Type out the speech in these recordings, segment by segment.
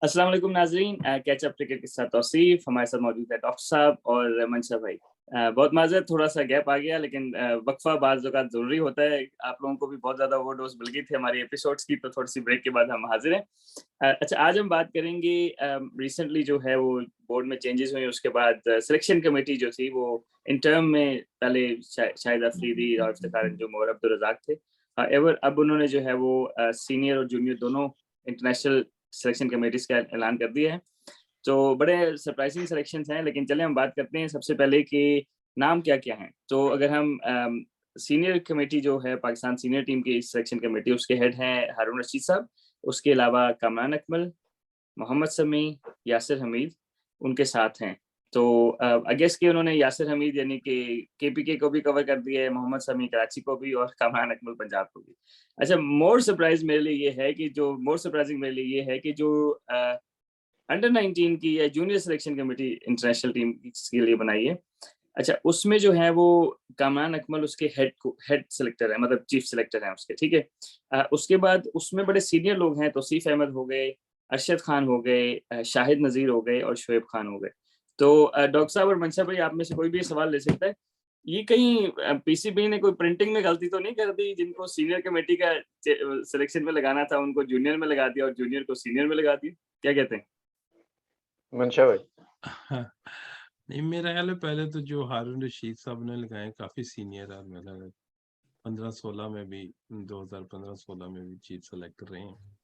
अस्सलाम वालेकुम नाज़रीन, कैचअप क्रिकेट के साथ तौसीफ हमारे साथ मौजूद है डॉक्टर साहब और मंशा भाई। बहुत माज़रत, थोड़ा सा गैप आ गया, लेकिन वक्फा बाज़ औक़ात ज़रूरी होता है। आप लोगों को भी बहुत ज़्यादा ओवरडोज़ मिल गई थी हमारी एपिसोड्स की, तो थोड़ी सी ब्रेक के बाद हम हाजिर हैं। अच्छा, आज हम बात करेंगे रिसेंटली जो है वो बोर्ड में चेंजेस हुए, उसके बाद सिलेक्शन कमेटी जो थी वो इन टर्म में पहले शाहिद अफरीदी और इफ्तिखार अंजुम और अब्दुल रज़ाक थे। एवर अब उन्होंने जो है वो सीनियर और जूनियर दोनों इंटरनेशनल सिलेक्शन कमेटीज़ का ऐलान कर दिया है। तो बड़े सरप्राइजिंग सिलेक्शंस हैं, लेकिन चलें हम बात करते हैं सबसे पहले कि नाम क्या-क्या हैं। तो अगर हम सीनियर कमेटी जो है पाकिस्तान सीनियर टीम की सिलेक्शन कमेटी, उसके हेड हैं हारून रशीद साहब, उसके अलावा कामरान अकमल, मोहम्मद शमी, यासिर हमीद उनके साथ हैं। तो आई गेस कि उन्होंने यासिर हमीद यानी कि केपीके को भी कवर कर दिया है, मोहम्मद शमी कराची को भी और कामरान अकमल पंजाब को भी। अच्छा, मोर सरप्राइजिंग मेरे लिए ये है कि जो अंडर 19 की या junior selection committee international team के लिए बनाई है। अच्छा, उसमें जो है वो कामरान अकमल उसके हेड सेलेक्टर है, मतलब चीफ सेलेक्टर हैं उसके, ठीक है। उसके बाद उसमें बड़े सीनियर लोग हैं, तौसीफ अहमद हो गए, अरशद खान हो गए, शाहिद नज़ीर हो गए और शोएब खान हो गए। तो डॉक्टर साहब और मंशा भाई, आप में से कोई भी सवाल ले सकता है। ये कहीं पीसीबी ने कोई प्रिंटिंग में गलती तो नहीं कर दी, जिनको सीनियर कमेटी का सिलेक्शन में लगाना था उनको जूनियर में लगा दिया और जूनियर को सीनियर में लगा दिया? क्या कहते हैं? मंशा भाई। हाँ, नहीं मेरा ख्याल है पहले तो जो हारून रशीद साहब ने लगाए काफी सीनियर है। मेरा 15-16 में भी 2015-16 में भी चीफ सेलेक्टर रहे हैं।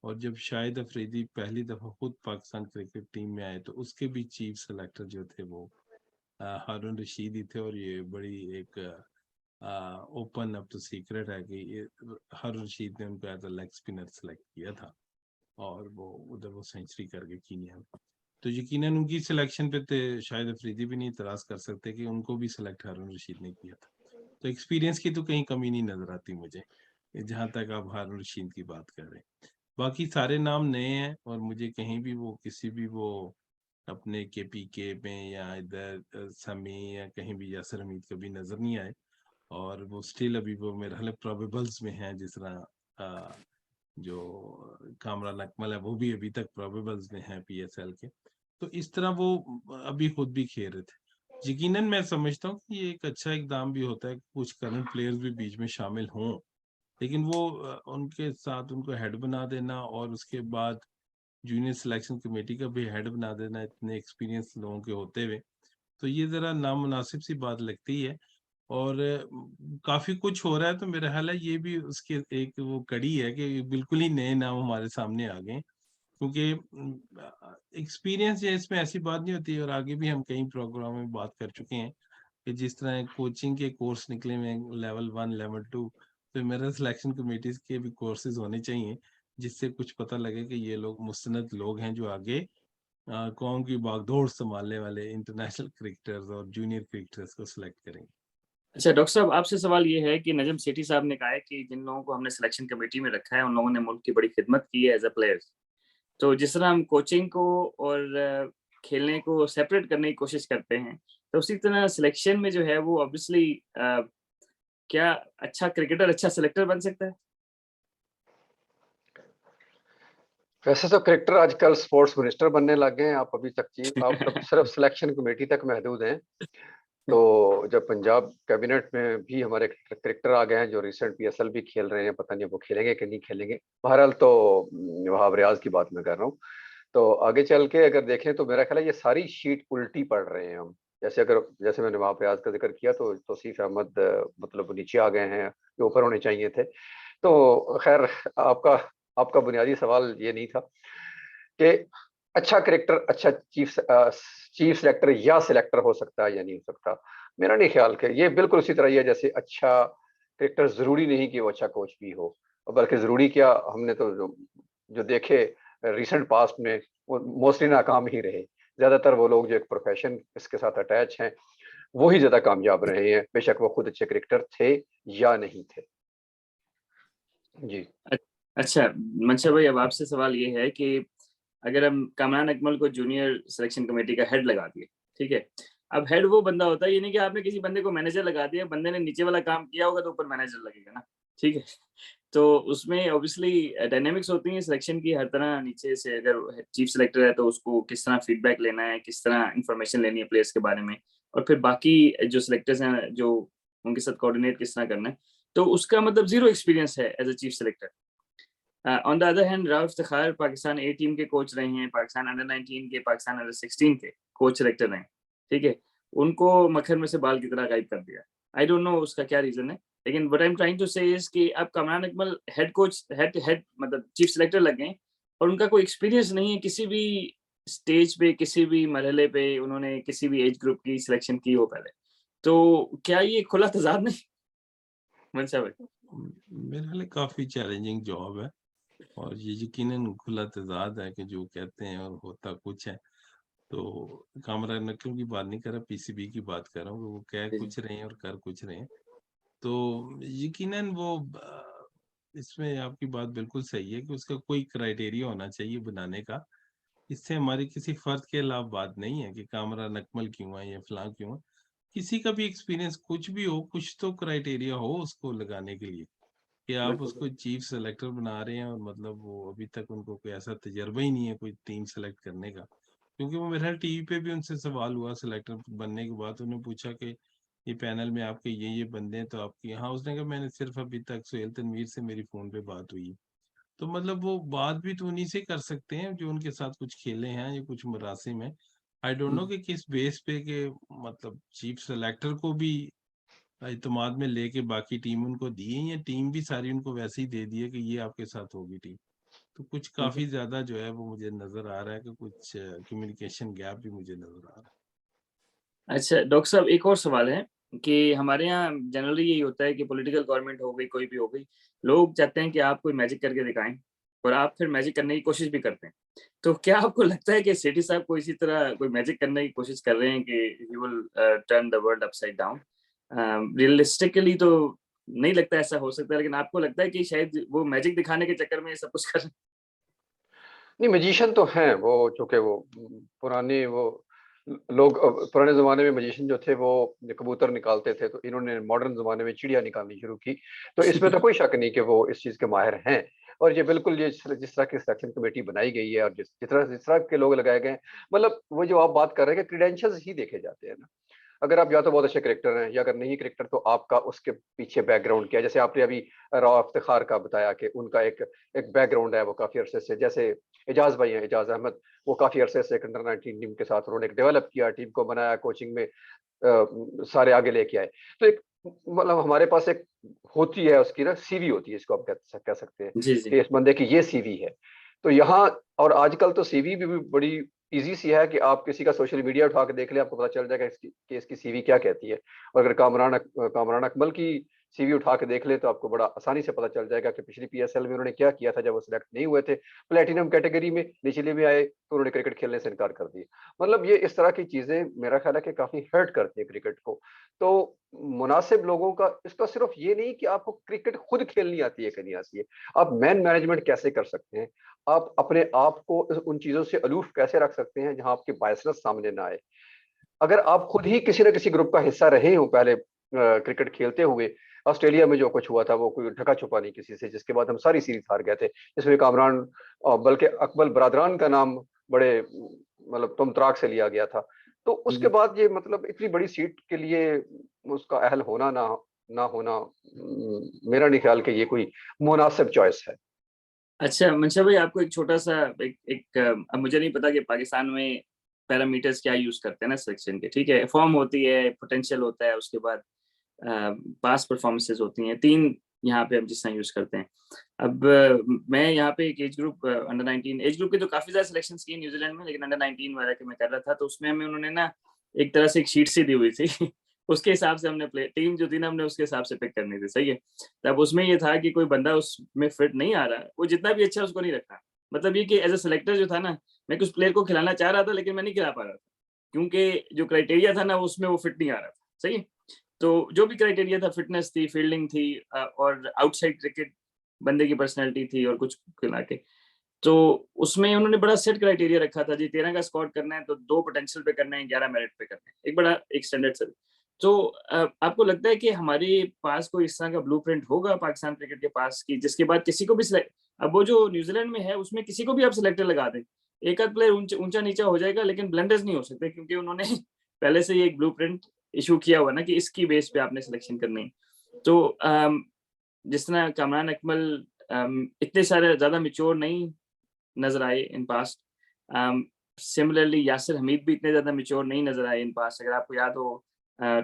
और जब शाहिद अफरीदी पहली दफा खुद पाकिस्तान क्रिकेट टीम में आए तो उसके भी चीफ सेलेक्टर जो थे वो हारून रशीद ही थे। और ये बड़ी एक ओपन अप टू सीक्रेट है कि ये हारून रशीद ने उनको as a leg spinner select किया था और वो उधर वो सेंचुरी करके कीनिया में। तो यकीनन उनकी सिलेक्शन पे थे शायद अफरीदी भी नहीं इतराज कर सकते कि उनको भी सिलेक्ट हारून रशीद ने किया था। तो एक्सपीरियंस की तो कहीं कमी नहीं नजर आती मुझे, जहां तक आप हारून रशीद की बात कर रहे हैं। बाकी सारे नाम नए हैं और मुझे कहीं भी वो किसी भी वो अपने के पी के में या इधर समी या कहीं भी यासर हमीद कभी नजर नहीं आए। और वो स्टिल अभी वो मेरे ख्याल प्रोबेबल्स में है, जिस तरह जो कामरान अकमल है वो भी अभी तक प्रोबेबल्स में है पीएसएल के। तो इस तरह वो अभी खुद भी खेल रहे थे। यकीनन मैं समझता हूँ कि ये एक अच्छा इकदाम भी होता है कि कुछ करंट प्लेयर्स भी बीच में शामिल हों, लेकिन वो उनके साथ उनको हेड बना देना और उसके बाद जूनियर सिलेक्शन कमेटी का भी हेड बना देना इतने एक्सपीरियंस लोगों के होते हुए, तो ये जरा नामुनासिब सी बात लगती है। और काफी कुछ हो रहा है, तो मेरा ख्याल है ये भी उसके एक वो कड़ी है कि बिल्कुल ही नए नाम हमारे सामने आ गए। क्योंकि एक्सपीरियंस है इसमें ऐसी बात नहीं होती। और आगे भी हम कई प्रोग्राम में बात कर चुके हैं कि जिस तरह कोचिंग के कोर्स निकले हुए लेवल 1 लेवल 2, तो मेरा सिलेक्शन कमेटीज के भी कोर्सेज होने चाहिए जिससे कुछ पता लगे कि ये लोग मुस्तनद लोग हैं जो आगे कौम की बागडोर संभालने वाले इंटरनेशनल क्रिकेटर्स और जूनियर क्रिकेटर्स को सिलेक्ट करेंगे। अच्छा डॉक्टर साहब, आपसे सवाल ये है कि नजम सेठी साहब ने कहा है कि जिन लोगों को हमने सिलेक्शन कमेटी में रखा है उन लोगों ने मुल्क की बड़ी खिदमत की है एज अ प्लेयर्स। तो जिस तरह हम कोचिंग को और खेलने को सेपरेट करने की कोशिश करते हैं, तो उसी तरह सिलेक्शन में जो है वो ऑब्वियसली क्या अच्छा क्रिकेटर अच्छा सिलेक्टर बन सकता है? वैसे तो क्रिकेटर आजकल स्पोर्ट्स मिनिस्टर बनने लग गए हैं। आप तब सिर्फ सिलेक्शन कमेटी तक महदूद हैं। तो जब पंजाब कैबिनेट में भी हमारे क्रिकेटर आ गए हैं जो रिसेंट पीएसएल भी खेल रहे हैं, पता नहीं वो खेलेंगे कि नहीं खेलेंगे। बहरहाल तो वहाब रियाज की बात मैं कर रहा हूँ। तो आगे चल के अगर देखें तो मेरा ख्याल है ये सारी शीट उल्टी पढ़ रहे हैं हम। जैसे मैंने वहाब रियाज का जिक्र किया तो तौसीफ अहमद मतलब नीचे आ गए हैं, जो ऊपर होने चाहिए थे। तो खैर, आपका आपका बुनियादी सवाल ये नहीं था कि अच्छा क्रिकेटर अच्छा चीफ सेलेक्टर या सिलेक्टर हो सकता है या नहीं हो सकता। मेरा नहीं ख्याल कि ये बिल्कुल उसी तरह ही है जैसे अच्छा क्रिकेटर जरूरी नहीं कि वो अच्छा कोच भी हो, और बल्कि जरूरी क्या, हमने तो जो देखे रिसेंट पास्ट में वो मोस्टली नाकाम ही रहे। ज्यादातर वो लोग जो एक प्रोफेशन इसके साथ अटैच हैं वो ही ज्यादा कामयाब रहे हैं, बेशक वो खुद अच्छे क्रिकेटर थे या नहीं थे। जी। अ- अच्छा, मंशा भाई, अब आपसे सवाल ये है कि अगर हम कामरान अकमल को जूनियर सिलेक्शन कमेटी का हेड लगा दिए, ठीक है। अब हेड वो बंदा होता है, ये नहीं कि आपने किसी बंदे को मैनेजर लगा दिया, बंदे ने नीचे वाला काम किया होगा तो ऊपर मैनेजर लगेगा ना। ठीक है। तो उसमें ऑब्वियसली डायनामिक्स होती हैं सिलेक्शन की हर तरह, नीचे से अगर चीफ सिलेक्टर है तो उसको किस तरह फीडबैक लेना है, किस तरह इंफॉर्मेशन लेनी है प्लेयर्स के बारे में, और फिर बाकी जो सिलेक्टर्स हैं जो उनके साथ कोऑर्डिनेट किस तरह करना है, तो उसका मतलब जीरो एक्सपीरियंस है as a chief selector. On the other hand Rao Iftikhar Pakistan A team के कोच रहे हैं, पाकिस्तान अंडर 19 के, पाकिस्तान अंडर 16 के कोच सिलेक्टर रहे हैं, ठीक है। उनको मक्खन में से बाल की तरह गायब कर दिया। आई डोंट नो उसका क्या रीजन है, लेकिन what I am trying to say is कि अब Kamran Akmal head coach head मतलब चीफ सिलेक्टर लग गए और उनका कोई एक्सपीरियंस नहीं है किसी भी स्टेज पे, किसी भी मरहले पे उन्होंने किसी भी एज ग्रुप की सिलेक्शन की हो पहले। तो क्या ये खुला तजाद नहीं मनसा भाई? मेरे ख्याल काफी चैलेंजिंग जॉब है, और ये यकीनन खुला तजाद है कि जो कहते हैं और होता कुछ है। तो कामरा नकल की बात नहीं कर रहा, पीसीबी की बात कर रहा हूँ, वो कह कुछ रहे हैं और कर कुछ रहे हैं। तो यकीनन वो इसमें आपकी बात बिल्कुल सही है कि उसका कोई क्राइटेरिया होना चाहिए बनाने का। इससे हमारी किसी फर्द के खिलाफ बात नहीं है कि कामरा नकमल क्यों है या फलां क्यों है। किसी का भी एक्सपीरियंस कुछ भी हो, कुछ तो क्राइटेरिया हो उसको लगाने के लिए, कि आप उसको चीफ सेलेक्टर बना रहे हैं और मतलब वो अभी तक उनको कोई ऐसा तजर्बा ही नहीं है कोई टीम सेलेक्ट करने का। क्योंकि वो मेरे टीवी पे भी उनसे सवाल हुआ सिलेक्टर बनने के बाद, उन्हें पूछा कि ये पैनल में आपके ये बंदे हैं तो आपकी, हाँ उसने कहा मैंने सिर्फ अभी तक सुहेल तनवीर से मेरी फोन पे बात हुई है। तो मतलब वो बात भी तो उन्हीं से कर सकते हैं जो उनके साथ कुछ खेले हैं या कुछ मरासिम है। आई डोंट नो कि किस बेस पे के मतलब चीफ सेलेक्टर को भी इत्मीनान में लेके बाकी टीम उनको दी है, या टीम भी सारी उनको वैसे ही दे दी है कि ये आपके साथ होगी टीम। तो कुछ काफी ज्यादा जो है वो मुझे नजर आ रहा है कि कुछ कम्युनिकेशन गैप भी मुझे नजर आ रहा अच्छा डॉक्टर साहब, एक और सवाल है कि हमारे यहाँ जनरली यही होता है कि पॉलिटिकल गवर्नमेंट हो गई, कोई भी हो गई, लोग चाहते हैं कि आप कोई मैजिक करके दिखाएं और आप फिर मैजिक करने की कोशिश भी करते हैं। तो क्या आपको लगता है कि सेठी साहब को इसी तरह कोई मैजिक करने की कोशिश कर रहे हैं कि he will turn the world upside down? Realistically तो नहीं लगता ऐसा हो सकता है, लेकिन आपको लगता है कि शायद वो मैजिक दिखाने के चक्कर में ये सब कुछ कर रहे हैं? नहीं, मैजिशियन तो हैं वो, चूँकि वो पुराने वो लोग पुराने ज़माने में मैजिशियन जो थे वो कबूतर निकालते थे, तो इन्होंने मॉडर्न ज़माने में चिड़िया निकालनी शुरू की। तो इसमें तो कोई शक नहीं कि वो इस चीज़ के माहिर हैं। और ये बिल्कुल ये जिस तरह की सिलेक्शन कमेटी बनाई गई है और जिस तरह के लोग लगाए गए हैं, मतलब वो जो आप बात कर रहे हैं कि क्रेडेंशियल्स ही देखे जाते हैं ना। अगर आप या तो बहुत अच्छे क्रिकेटर हैं, या अगर नहीं क्रिकेटर तो आपका उसके पीछे बैकग्राउंड क्या है। जैसे आपने अभी राव इफ्तिखार का बताया कि उनका एक एक बैकग्राउंड है, वो काफ़ी अरसे से, जैसे एजाज भाई हैं, एजाज अहमद, वो काफ़ी अरसे से अंडर 19 टीम के साथ उन्होंने डेवलप किया, टीम को बनाया, कोचिंग में सारे आगे लेके आए। तो एक मतलब हमारे पास एक होती है उसकी ना सीवी होती है, इसको आप कह सकते हैं जी जी। कि इस बंदे की ये सीवी है। तो यहाँ और आजकल तो सीवी भी बड़ी इजी सी है कि आप किसी का सोशल मीडिया उठा के देख ले, आपको पता चल जाएगा कि इसकी सीवी क्या कहती है। और अगर कामरान अकमल की सीवी उठा के देख ले तो आपको बड़ा आसानी से पता चल जाएगा कि पिछली पीएसएल में उन्होंने क्या किया था जब वो सिलेक्ट नहीं हुए थे। प्लेटिनम कैटेगरी में निचले में आए तो उन्होंने क्रिकेट खेलने से इनकार कर दिया। मतलब ये इस तरह की चीजें मेरा ख्याल है कि काफी हर्ट करती है क्रिकेट को। तो मुनासिब लोगों का इसका सिर्फ ये नहीं कि आपको क्रिकेट खुद खेलनी आती है कि नहीं आती है, आप मैन मैनेजमेंट कैसे कर सकते हैं, आप अपने आप को उन चीजों से अलूफ कैसे रख सकते हैं जहां आपकी बायसनेस सामने ना आए। अगर आप खुद ही किसी न किसी ग्रुप का हिस्सा रहे हो पहले क्रिकेट खेलते हुए, ऑस्ट्रेलिया में जो कुछ हुआ था वो कोई ढका छुपा नहीं किसी से, जिसके बाद हम सारी सीरीज हार गए थे, जिसमें कामरान बल्कि अकबल बरादरान का नाम बड़े मतलब तुमतराक से लिया गया था। तो उसके बाद ये मतलब इतनी बड़ी सीट के लिए उसका अहल होना ना ना होना, मेरा नहीं ख्याल कि ये कोई मुनासिब चॉइस है। अच्छा मंशा भाई, आपको एक छोटा सा अब मुझे नहीं पता कि पाकिस्तान में पैरामीटर्स क्या यूज करते हैं ना सिलेक्शन के, ठीक है। फॉर्म होती है, पोटेंशियल होता है, उसके बाद पास परफॉर्मेंसेस होती हैं, 3 यहाँ पे हम जिस तरह यूज करते हैं। अब मैं यहाँ पे एक age group under 19 age group के तो काफी ज्यादा सिलेक्शन किए न्यूजीलैंड में, लेकिन अंडर 19 वाला के मैं कर रहा था, तो उसमें हमें उन्होंने ना एक तरह से एक शीट सी दी हुई थी उसके हिसाब से हमने प्ले टीम जो थी ना, हमने उसके हिसाब से पिक करनी थी, सही है। तब उसमें ये था कि कोई बंदा उसमें फिट नहीं आ रहा, वो जितना भी अच्छा उसको नहीं रखना। मतलब ये कि एज अ सिलेक्टर जो था ना, मैं कुछ प्लेयर को खिलाना चाह रहा था लेकिन मैं नहीं खिला पा रहा था, क्योंकि जो क्राइटेरिया था ना उसमें वो फिट नहीं आ रहा था, सही है। तो जो भी क्राइटेरिया था, फिटनेस थी, फील्डिंग थी, और आउटसाइड क्रिकेट बंदे की पर्सनैलिटी थी, और कुछ खिला के, तो उसमें उन्होंने बड़ा सेट क्राइटेरिया रखा था जी, 13 का स्कोर करना है तो 2 पोटेंशियल पे करना है, 11 मेरिट पे करना है, एक बड़ा एक स्टैंडर्ड सेट। तो आपको लगता है कि हमारे पास कोई इस तरह का ब्लूप्रिंट होगा पाकिस्तान क्रिकेट के पास कि जिसके बाद किसी को भी अब वो जो न्यूजीलैंड में है उसमें किसी को भी आप सिलेक्टर लगा दें, एक आध प्लेयर ऊंचा नीचा हो जाएगा लेकिन ब्लंडर्स नहीं हो सकते क्योंकि उन्होंने पहले से ही एक ब्लूप्रिंट इशू किया हुआ ना कि इसकी बेस पे आपने सिलेक्शन करनी है। तो जिस तरह कामरान अकमल इतने सारे ज्यादा मेच्योर नहीं नजर आए in past, similarly Yasir Hamid भी इतने ज्यादा मेच्योर नहीं नजर आए इन पास्ट। अगर आपको याद हो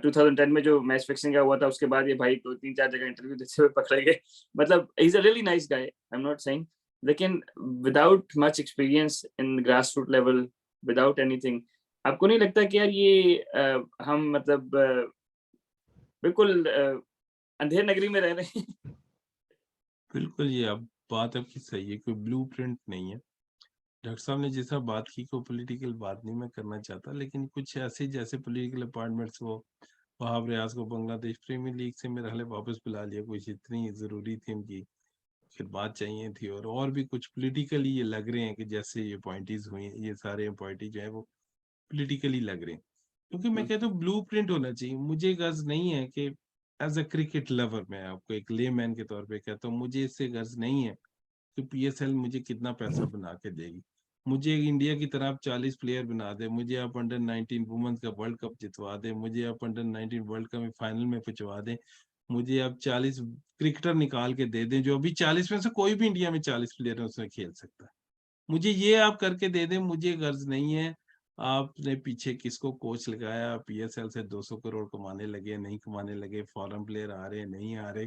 2010 में जो मैच फिक्सिंग का हुआ था उसके बाद ये भाई 2-3-4 जगह इंटरव्यू देते हुए पकड़े गए। मतलब he is a really nice guy, I am not saying, लेकिन without much experience in grass root level, without anything, आपको नहीं लगता कि यार ये हम मतलब बिल्कुल अंधेर नगरी में रह रहे हैं? बिल्कुल, ये अब बात आपकी सही है, कोई ब्लूप्रिंट नहीं है। डॉक्टर साहब ने जैसा बात की, कोई पॉलिटिकल बात नहीं मैं करना चाहता, लेकिन कुछ ऐसे जैसे पॉलिटिकल अपॉइंटमेंट्स वो वहाब रियाज को बांग्लादेश प्रीमियर लीग से मेरे ख्याल वापस बुला लिया, कुछ इतनी जरूरी थी उनकी खिदमत चाहिए थी, और भी कुछ पॉलिटिकली ये लग रहे हैं कि जैसे ये अपॉइंटीज हुई हैं, ये सारे अपॉइंटी जो है वो पॉलिटिकली लग रहे हैं। क्योंकि मैं कहता हूँ ब्लूप्रिंट होना चाहिए। मुझे गर्ज नहीं है कि एज अ क्रिकेट लवर, मैं आपको एक लेमैन के तौर पे कहता हूँ, मुझे इससे गर्ज नहीं है कि पीएसएल मुझे कितना पैसा बना के देगी। मुझे इंडिया की तरफ 40 प्लेयर बना दे, मुझे आप अंडर 19 वुमेन्स का वर्ल्ड कप जितवा दे, मुझे आप अंडर 19 वर्ल्ड कप में फाइनल में पहुंचवा दे, मुझे आप 40 क्रिकेटर निकाल के दे दें, जो अभी 40 में से कोई भी इंडिया में 40 प्लेयर है उसमें खेल सकता है, मुझे ये आप करके दे दें, मुझे गर्ज नहीं है आपने पीछे किसको कोच लगाया, पीएसएल से 200 करोड़ कमाने लगे नहीं कमाने लगे, फॉरेन प्लेयर आ रहे नहीं आ रहे,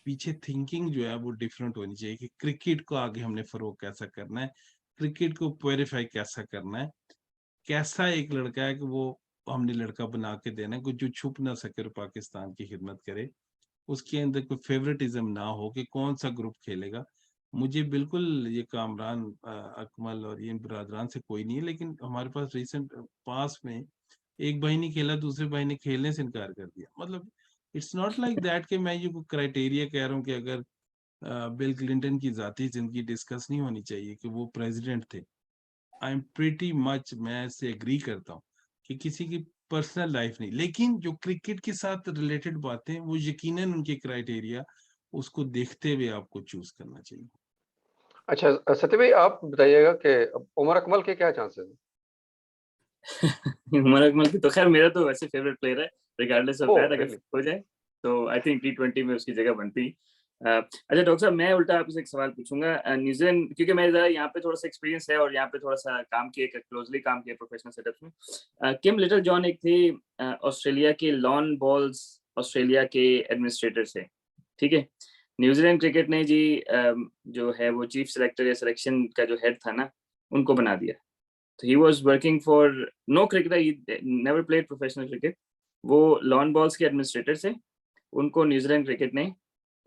पीछे थिंकिंग जो है वो डिफरेंट होनी चाहिए कि क्रिकेट को आगे हमने फरोग कैसा करना है, क्रिकेट को प्योरीफाई कैसा करना है, कैसा एक लड़का है कि वो हमने लड़का बना के देना है, जो छुप ना सके और पाकिस्तान की खिदमत करे, उसके अंदर कोई फेवरेटिज्म ना हो कि कौन सा ग्रुप खेलेगा। मुझे बिल्कुल ये कामरान अकमल और ये बरादरान से कोई नहीं है, लेकिन हमारे पास रिसेंट पास में एक भाई ने खेला, दूसरे भाई ने खेलने से इनकार कर दिया। मतलब इट्स नॉट लाइक दैट कि मैं ये क्राइटेरिया कह रहा हूँ कि अगर बिल क्लिंटन की जाती जिंदगी डिस्कस नहीं होनी चाहिए कि वो प्रेसिडेंट थे, आई एम प्रीटी मच, मैं इससे एग्री करता हूँ कि किसी की पर्सनल लाइफ नहीं, लेकिन जो क्रिकेट के साथ रिलेटेड बातें वो यकीनन उनके क्राइटेरिया उसको देखते हुए आपको चूज करना चाहिए। अच्छा सत्य भाई, आप बताइएगा कि उमर अकमल के क्या चांसेस हैं? उमर अकमल की तो खैर मेरा तो वैसे फेवरेट प्लेयर है, रिगार्डलेस ऑफ ओह दैट, अगर रियली? हो जाए तो आई थिंक T20 में उसकी जगह बनती। अच्छा डॉक्टर साहब, मैं उल्टा आपसे एक सवाल पूछूंगा। न्यूजीलैंड, क्योंकि मैं जरा यहाँ पे थोड़ा सा एक्सपीरियंस है और यहाँ पे थोड़ा सा काम किए, क्लोजली काम किया प्रोफेशनल सेटअप्स में। किम लिटिल जॉन एक थे ऑस्ट्रेलिया के लॉन बॉल्स, ऑस्ट्रेलिया के एडमिनिस्ट्रेटर से, ठीक है। न्यूजीलैंड क्रिकेट ने जी जो है वो चीफ सिलेक्टर या सिलेक्शन का जो हेड था ना, उनको बना दिया। तो he was working for no cricketer, he never played professional cricket. वो लॉन बॉल्स के एडमिनिस्ट्रेटर से, उनको न्यूजीलैंड क्रिकेट ने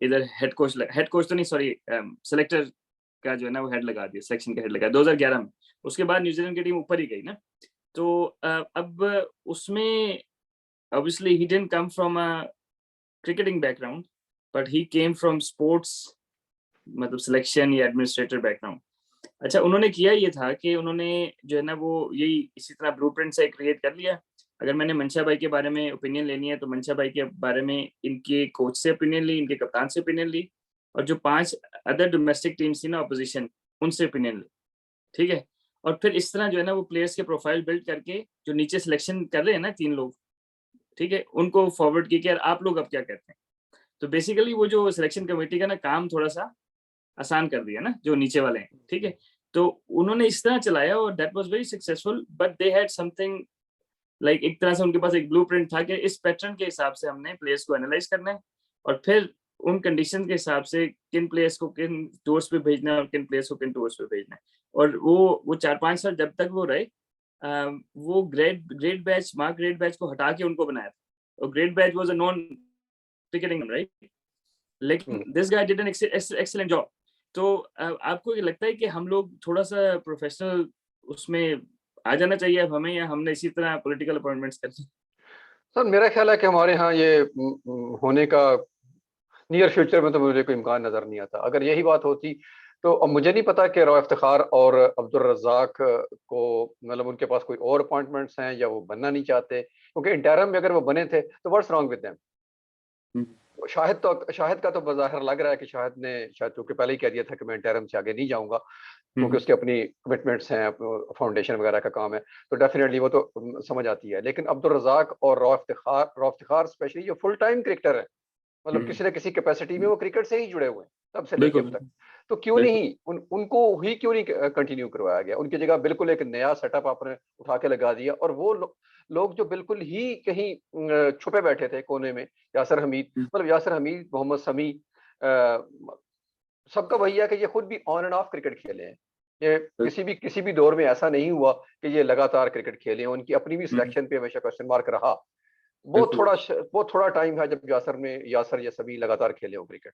इधर हेड कोच तो नहीं, सॉरी, सिलेक्टर का जो है ना वो हेड लगा दिया, सिलेक्शन का हेड लगा 2011 में। उसके बाद न्यूजीलैंड की टीम ऊपर ही गई ना। तो अब उसमें obviously he didn't come from a cricketing background, but he came from sports, मतलब सिलेक्शन या एडमिनिस्ट्रेटर बैकग्राउंड। अच्छा, उन्होंने किया ये था कि उन्होंने जो है ना वो यही इसी तरह ब्लूप्रिंट से क्रिएट कर लिया। अगर मैंने मंशा भाई के बारे में ओपिनियन लेनी है तो मंशा भाई के बारे में इनके कोच से ओपिनियन ली, इनके कप्तान से ओपिनियन ली, और जो 5 अदर डोमेस्टिक टीम्स थी ना अपोजिशन, उनसे ओपिनियन ली, ठीक है। और फिर इस तरह जो है ना वो प्लेयर्स के प्रोफाइल बिल्ड करके जो नीचे सिलेक्शन कर रहे हैं ना 3 लोग, ठीक है, उनको फॉरवर्ड किया कि यार आप लोग अब क्या कहते हैं। तो बेसिकली वो जो सिलेक्शन कमेटी का ना काम थोड़ा सा आसान कर दिया ना जो नीचे वाले हैं, ठीक है। तो उन्होंने इस तरह चलाया और that was very successful, but they had something like, एक तरह से उनके पास एक ब्लूप्रिंट था कि इस पैटर्न के हिसाब से हमने प्लेयर्स को एनालाइज करना है और फिर उन कंडीशन के हिसाब से किन प्लेयर्स को किन टूर्स पे भेजना है और किन प्लेयर्स को किन टूर्स पे भेजना है। और वो 4-5 साल जब तक वो रहे, वो Greatbatch, Mark Greatbatch को हटा के उनको बनाया था। और Greatbatch was a non cricketing, right, लेकिन this guy did an excellent job. तो आपको ये लगता है कि हम लोग थोड़ा सा प्रोफेशनल उसमें आ जाना चाहिए अब हमें, या हमने इसी तरह पॉलिटिकल अपॉइंटमेंट्स करनी? सर मेरा ख्याल है कि हमारे यहाँ ये होने का नियर फ्यूचर में तो मुझे कोई इम्कान नजर नहीं आता। अगर यही बात होती तो अब मुझे नहीं पता कि रऊफ इफ्तिखार और अब्दुल रज़ाक को मतलब उनके पास कोई और अपॉइंटमेंट्स हैं या वो बनना नहीं चाहते, क्योंकि इंटरिम में अगर वो बने थे तो what's wrong with them. Shahid का तो बज़ाहिर लग रहा है कि शाहिद ने शायद क्योंकि पहले ही कह दिया था कि मैं इंटरिम से आगे नहीं जाऊंगा, क्योंकि उसकी अपनी कमिटमेंट्स हैं, फाउंडेशन वगैरह का काम है, तो डेफिनेटली वो तो समझ आती है। लेकिन अब्दुल रज़ाक और रऊफ इफ्तिखार स्पेशली जो फुल टाइम क्रिकेटर है, मतलब किसी न किसी कैपेसिटी में वो क्रिकेट से ही जुड़े हुए हैं तब से लेके अब बिल्कुल तक, तो क्यों बिल्कुल नहीं उनको ही क्यों नहीं कंटिन्यू करवाया गया? उनकी जगह बिल्कुल एक नया सेटअप आपने उठा के लगा दिया, और वो लोग जो बिल्कुल ही कहीं छुपे बैठे थे कोने में, यासिर हमीद, मतलब यासिर हमीद, मोहम्मद शमी, सबका वही है कि ये खुद भी ऑन एंड ऑफ क्रिकेट खेले हैं। ये किसी भी दौर में ऐसा नहीं हुआ कि ये लगातार क्रिकेट खेले हैं। उनकी अपनी भी सिलेक्शन पे हमेशा क्वेश्चन मार्क रहा। वो थोड़ा टाइम है जब यासर ये सभी लगातार खेले हो क्रिकेट।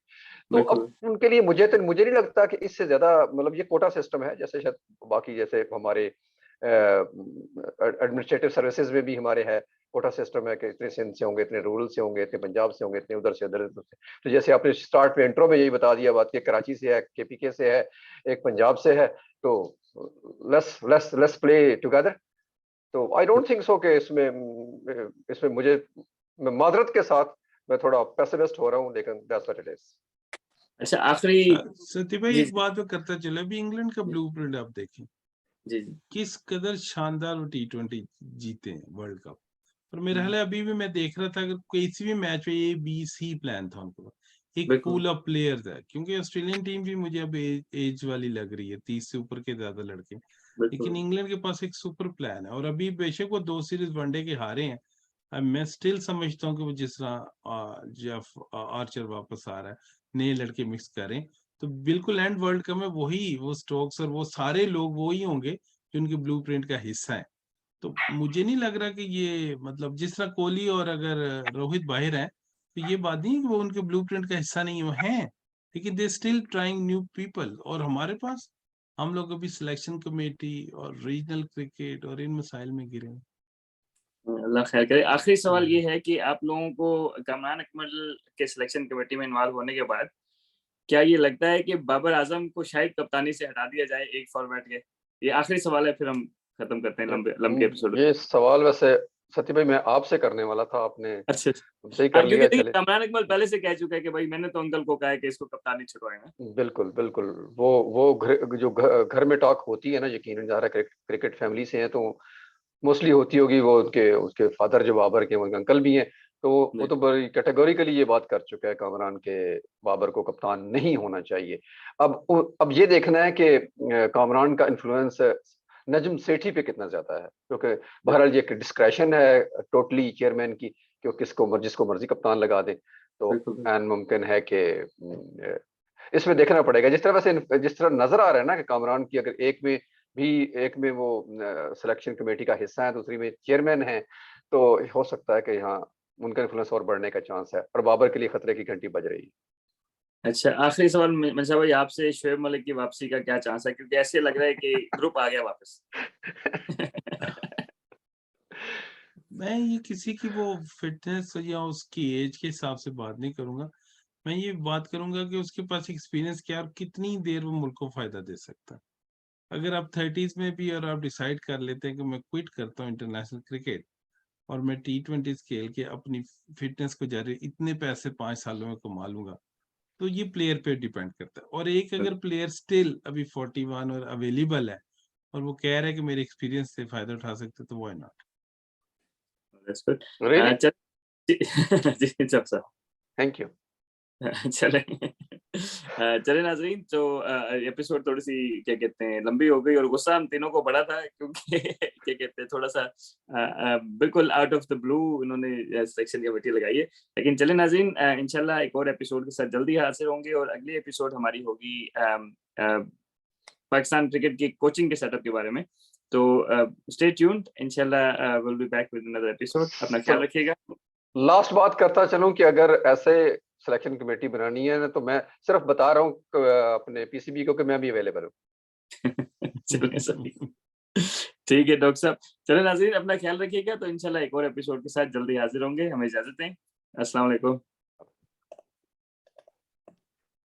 तो अब उनके लिए मुझे नहीं लगता कि इससे ज्यादा, मतलब ये कोटा सिस्टम है, जैसे शायद बाकी जैसे हमारे एडमिनिस्ट्रेटिव सर्विसेज में भी हमारे है कोटा सिस्टम है कि इतने सिंध से होंगे, इतने रूरल से होंगे, इतने पंजाब से होंगे, इतने उधर से तो जैसे आपने स्टार्ट में इंट्रो में यही बता दिया बात कि कराची से है, केपीके से है, एक पंजाब से है, तो लेट्स प्ले टुगेदर। तो आई डोंट थिंक सो कि इसमें मुझे, मैं मादरत के साथ मैं थोड़ा पेसिमिस्ट हो रहा हूँ, लेकिन दैट्स व्हाट इट इज। अच्छा, आखिरी सती भाई एक बात में करता चले, अभी इंग्लैंड का ब्लूप्रिंट आप देखें, जी किस कदर शानदार वो T20 जीते हैं वर्ल्ड कप। पर मेरा ख्याल है अभी भी मैं देख रहा था, अगर किसी भी मैच में ये BC प्लान था उनको, एक पूल ऑफ प्लेयर्स है, क्योंकि ऑस्ट्रेलियन टीम भी मुझे अब एज वाली लग रही है, 30 से ऊपर के ज्यादा लड़के, लेकिन इंग्लैंड के पास एक सुपर प्लान है। और अभी बेशक वो 2 सीरीज वनडे के हारे हैं, मैं स्टिल समझता हूँ कि वो जिस तरह जेफ आर्चर वापस आ रहा है, नए लड़के मिक्स करें, तो बिल्कुल एंड वर्ल्ड कप में वही वो स्टोक्स और वो सारे लोग वही होंगे जो उनके ब्लूप्रिंट का हिस्सा है। तो मुझे नहीं लग रहा कि ये, मतलब जिस तरह कोहली और अगर रोहित बाहर है, तो ये बात नहीं है कि वो उनके ब्लूप्रिंट का हिस्सा नहीं है, लेकिन they still trying new people. और हमारे पास, हम लोग अभी सिलेक्शन कमेटी और रीजनल क्रिकेट और इन मसाइल में गिरे हैं। अल्लाह खैर करे। आखिरी सवाल ये है कि आप लोगों को कामरान अकमल के सिलेक्शन कमेटी में इन्वॉल्व होने के बाद क्या ये लगता है कि बाबर आजम को शायद कप्तानी से हटा दिया जाए एक फॉर्मेट के? ये आखिरी सवाल है, फिर हम खत्म करते हैं लंबे एपिसोड। ये सवाल वैसे सती भाई मैं आपसे करने वाला था, आपने अच्छा सही कर लिया। क्योंकि चले, कामरान अकमल पहले से कह चुका है कि भाई मैंने तो अंकल को कहा है कि इसको कप्तानी छुड़वाएंगे। बिल्कुल बिल्कुल। वो घर में टॉक होती है ना, यकीनन ज़ाहिर है क्रिकेट फैमिली से है, तो मोस्टली होती होगी। वो उसके फादर जो बाबर के उनके अंकल भी हैं, तो वो तो बड़ी कैटेगोरिकली ये बात कर चुका है कामरान के बाबर को कप्तान नहीं होना चाहिए। अब ये देखना है कि कामरान का इन्फ्लुएंस नजम सेठी पे कितना ज्यादा है, क्योंकि बहरहाल ये डिस्क्रेशन है टोटली चेयरमैन की कि जिसको मर्जी कप्तान लगा दे, तो एन मुमकिन है कि इसमें देखना पड़ेगा। जिस तरह नजर आ रहा है ना कि कामरान की अगर एक में वो सिलेक्शन कमेटी का हिस्सा है, दूसरी में चेयरमैन है, तो हो सकता है कि यहाँ उनका इन्फ्लुएंस और बढ़ने का चांस है, और बाबर के लिए खतरे की घंटी बज रही है। अच्छा, आखिरी सवाल मंशा भाई आपसे, शोएब मलिक की वापसी का क्या चांस है? क्योंकि ऐसे लग रहा है कि ग्रुप आ गया वापस। मैं ये किसी की वो फिटनेस या उसकी एज के हिसाब से बात नहीं करूंगा, मैं ये बात करूंगा कि उसके पास एक्सपीरियंस क्या और कितनी देर वो मुल्क को फायदा दे सकता है। अगर आप 30s में भी और आप डिसाइड कर लेते हैं कि मैं क्विट करता हूँ इंटरनेशनल क्रिकेट और मैं T20 खेल के अपनी फिटनेस को जारी इतने पैसे 5 सालों में कमा लूंगा, तो ये प्लेयर पे डिपेंड करता है। और एक अगर प्लेयर स्टिल अभी 41 और अवेलेबल है और वो कह रहा है कि मेरे एक्सपीरियंस से फायदा उठा सकते, तो व्हाई नॉट। जी सब थैंक यू। चले चले नाजरीन, तो एपिसोड थोड़ी सी क्या कहते हैं लंबी हो गई, और गुस्सा हम तीनों को बड़ा था क्योंकि क्या कहते हैं थोड़ा सा बिल्कुल आउट ऑफ द ब्लू इन्होंने सिलेक्शन कमेटी लगाई है। लेकिन चले नाजरीन, इंशाल्लाह एक और एपिसोड के साथ जल्दी हाजिर होंगे, और अगली एपिसोड हमारी होगी पाकिस्तान क्रिकेट की कोचिंग के सेटअप के बारे में। तो स्टे ट्यून्ड, इंशाल्लाह will be back with another episode. अपना ख्याल रखिएगा। लास्ट बात करता चलूं कि अगर ऐसे सिलेक्शन कमेटी बनानी है ना, तो मैं सिर्फ बता रहा हूँ अपने PCB को कि मैं भी अवेलेबल हूँ। चलिए सही, ठीक है डॉक्टर साहब। चले नाज़रीन, अपना ख्याल रखिएगा। तो इंशाल्लाह एक और एपिसोड के साथ जल्दी हाजिर होंगे। हमें इजाजत दें। अस्सलाम वालेकुम।